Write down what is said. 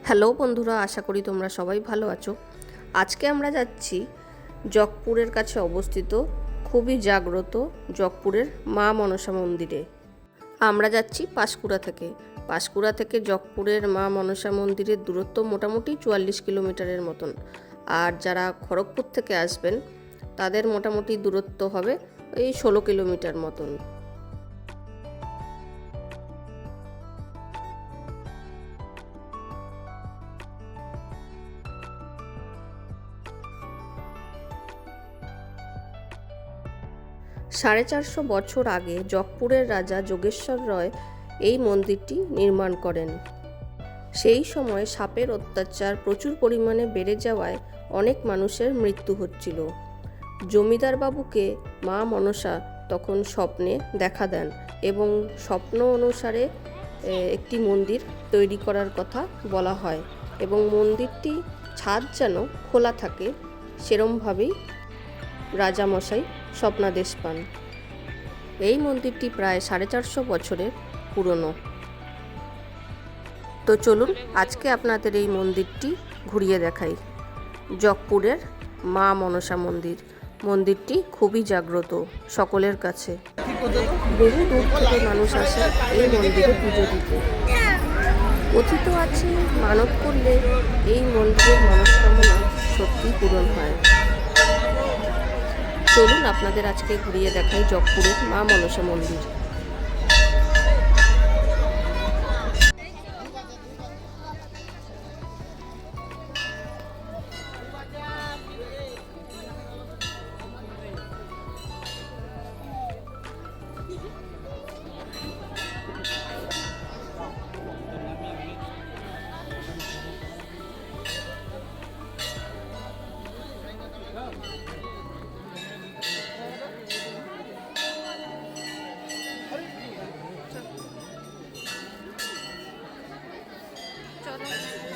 Hello বন্ধুরা, আশা করি তোমরা সবাই ভালো আছো। আজকে আমরা যাচ্ছি জগপুরের কাছে অবস্থিত খুবই জাগ্রত জগপুরের মা মনসা মন্দিরে। আমরা যাচ্ছি পাঁশকুড়া থেকে জগপুরের মা মনসা মন্দিরের দূরত্ব মোটামুটি 44 কিলোমিটারের মতন। আর যারা খড়গপুর থেকে আসবেন তাদের মোটামুটি দূরত্ব হবে এই 16 কিলোমিটার মতন। সাড়ে 400 বছর আগে জগপুরের রাজা যোগেশ্বর রায় এই মন্দিরটি নির্মাণ করেন। সেই সময় সাপের অত্যাচার প্রচুর পরিমাণে বেড়ে যাওয়ায় অনেক মানুষের মৃত্যু হচ্ছিল। জমিদার বাবুকে মা মনসা তখন স্বপ্নে দেখা দেন এবং স্বপ্ন অনুসারে একটি মন্দির তৈরি করার কথা বলা হয় এবং মন্দিরটি ছাদ যেন খোলা থাকে সেরমভাবেই রাজামশাই স্বপ্নাদেশ পান। এই মন্দিরটি প্রায় 450 বছরের পুরনো। তো চলুন আজকে আপনাদের এই মন্দিরটি ঘুরিয়ে দেখাই। জগপুরের মা মনসা মন্দির। মন্দিরটি খুবই জাগ্রত সকলের কাছে। বহু দূর থেকে মানুষ আসে এই মন্দিরে পুজো দিতে। কথিত আছে মানত করলে এই মন্দিরের মনস্কামনা সত্যি পূরণ হয়। চলুন আপনাদের আজকে ঘুরিয়ে দেখাই জগপুরের মা মনসা মন্দির। চলো।